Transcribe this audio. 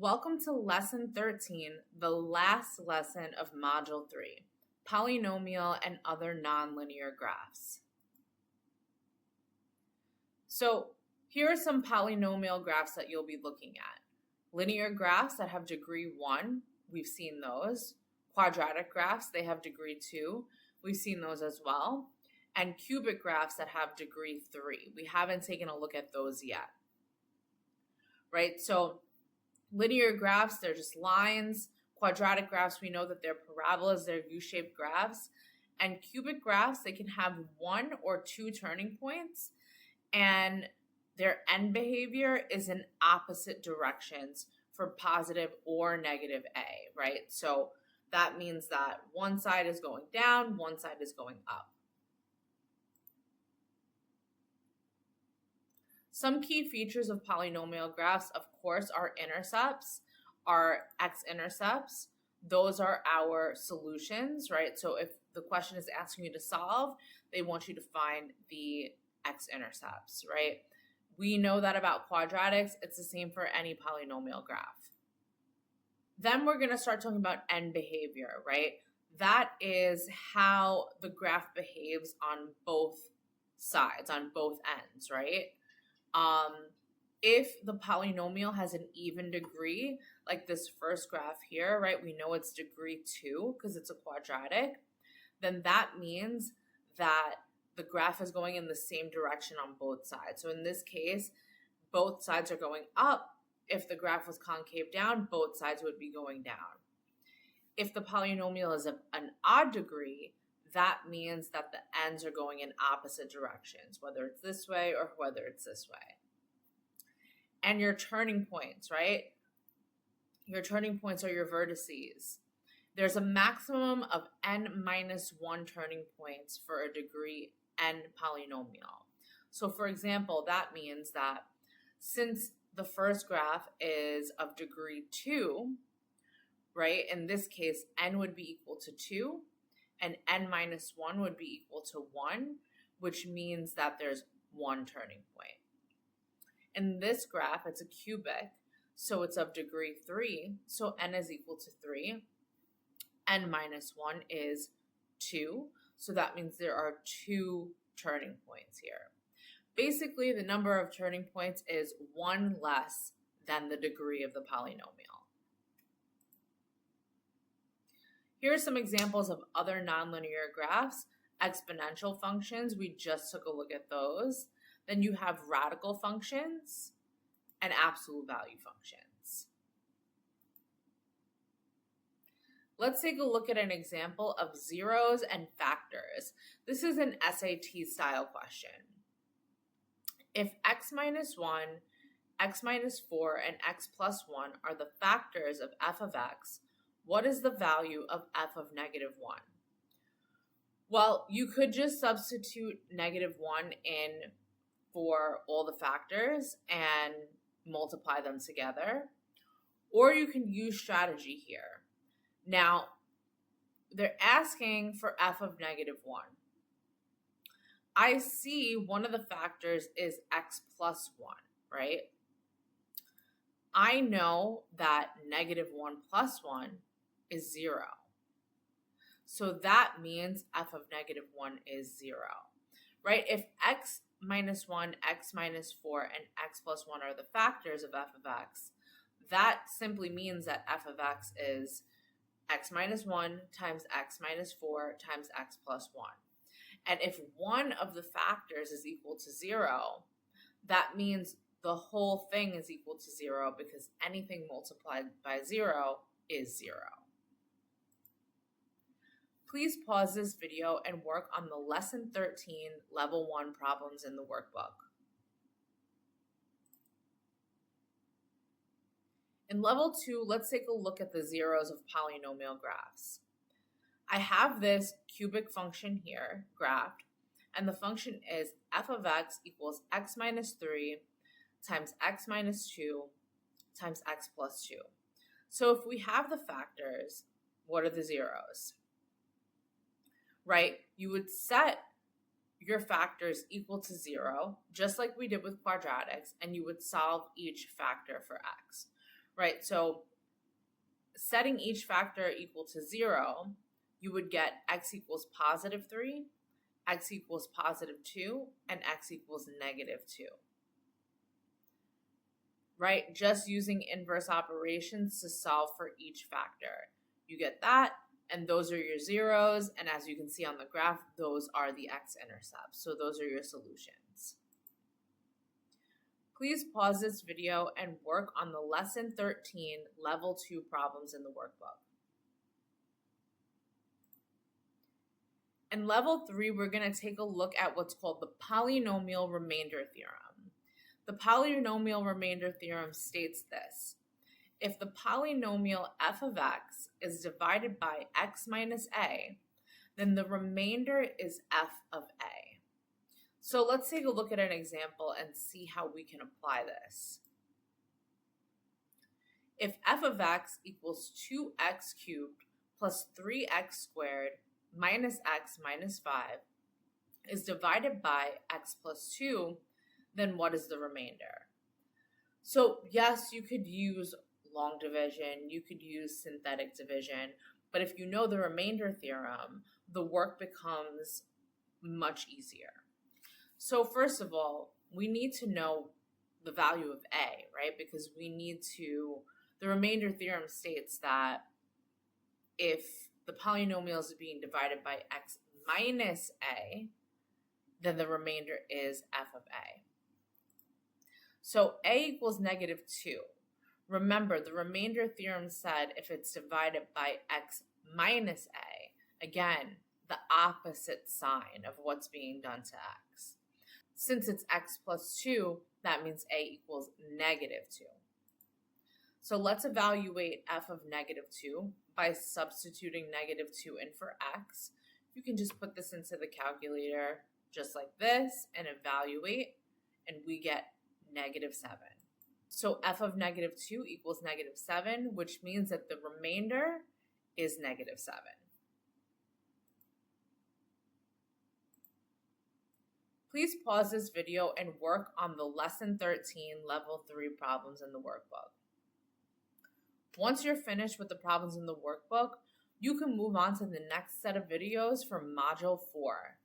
Welcome to Lesson 13, the last lesson of Module 3, Polynomial and Other Nonlinear Graphs. So here are some polynomial graphs that you'll be looking at. Linear graphs that have degree 1, we've seen those. Quadratic graphs, they have degree 2, we've seen those as well. And cubic graphs that have degree 3. We haven't taken a look at those yet. Right, so linear graphs, they're just lines. Quadratic graphs, we know that they're parabolas, they're U-shaped graphs. And cubic graphs, they can have 1 or 2 turning points, and their end behavior is in opposite directions for positive or negative A, right? So that means that one side is going down, one side is going up. Some key features of polynomial graphs, of course, are intercepts, are x-intercepts. Those are our solutions, right? So if the question is asking you to solve, they want you to find the x-intercepts, right? We know that about quadratics. It's the same for any polynomial graph. Then we're going to start talking about end behavior, right? That is how the graph behaves on both sides, on both ends, right? If the polynomial has an even degree, like this first graph here, right, we know it's degree 2 because it's a quadratic, then that means that the graph is going in the same direction on both sides. So in this case, both sides are going up. If the graph was concave down, both sides would be going down. If the polynomial is an odd degree, that means that the ends are going in opposite directions, whether it's this way or whether it's this way. And your turning points, right? Your turning points are your vertices. There's a maximum of n-1 turning points for a degree n polynomial. So for example, that means that since the first graph is of degree 2, right? In this case, n would be equal to 2. And n-1 would be equal to 1, which means that there's 1 turning point. In this graph, it's a cubic, so it's of degree 3, so n is equal to 3. n-1 is 2, so that means there are 2 turning points here. Basically, the number of turning points is 1 less than the degree of the polynomial. Here are some examples of other nonlinear graphs. Exponential functions, we just took a look at those. Then you have radical functions and absolute value functions. Let's take a look at an example of zeros and factors. This is an SAT style question. If x minus 1, x minus 4, and x plus 1 are the factors of f of x, what is the value of f of negative 1? Well, you could just substitute negative 1 in for all the factors and multiply them together, or you can use strategy here. Now, they're asking for f of negative 1. I see one of the factors is x plus 1, right? I know that negative 1 plus 1 is 0. So that means f of negative 1 is 0, right? If x minus 1, x minus 4, and x plus 1 are the factors of f of x, that simply means that f of x is x minus 1 times x minus 4 times x plus 1. And if one of the factors is equal to 0, that means the whole thing is equal to 0 because anything multiplied by 0 is 0. Please pause this video and work on the Lesson 13 Level 1 problems in the workbook. In Level 2, let's take a look at the zeros of polynomial graphs. I have this cubic function here, graphed, and the function is f of x equals x minus 3 times x minus 2 times x plus 2. So if we have the factors, what are the zeros? Right? You would set your factors equal to 0, just like we did with quadratics, and you would solve each factor for x. right? So setting each factor equal to 0, you would get x equals positive 3, x equals positive 2, and x equals negative 2. Right? Just using inverse operations to solve for each factor. You get that, and those are your zeros, and as you can see on the graph, those are the x-intercepts. So those are your solutions. Please pause this video and work on the lesson 13 level 2 problems in the workbook. In level 3, we're going to take a look at what's called the polynomial remainder theorem. The polynomial remainder theorem states this: if the polynomial f of x is divided by x minus a, then the remainder is f of a. So let's take a look at an example and see how we can apply this. If f of x equals 2x cubed plus 3x squared minus x minus 5 is divided by x plus 2, then what is the remainder? So yes, you could use long division, you could use synthetic division, but if you know the remainder theorem, the work becomes much easier. So first of all, we need to know the value of a, right? Because the remainder theorem states that if the polynomial is being divided by x minus a, then the remainder is f of a. So a equals negative 2. Remember, the remainder theorem said if it's divided by x minus a, again, the opposite sign of what's being done to x. Since it's x plus 2, that means a equals negative 2. So let's evaluate f of negative 2 by substituting negative 2 in for x. You can just put this into the calculator just like this and evaluate, and we get negative 7. So f of negative 2 equals negative 7, which means that the remainder is negative 7. Please pause this video and work on the lesson 13 level 3 problems in the workbook. Once you're finished with the problems in the workbook, you can move on to the next set of videos for module 4.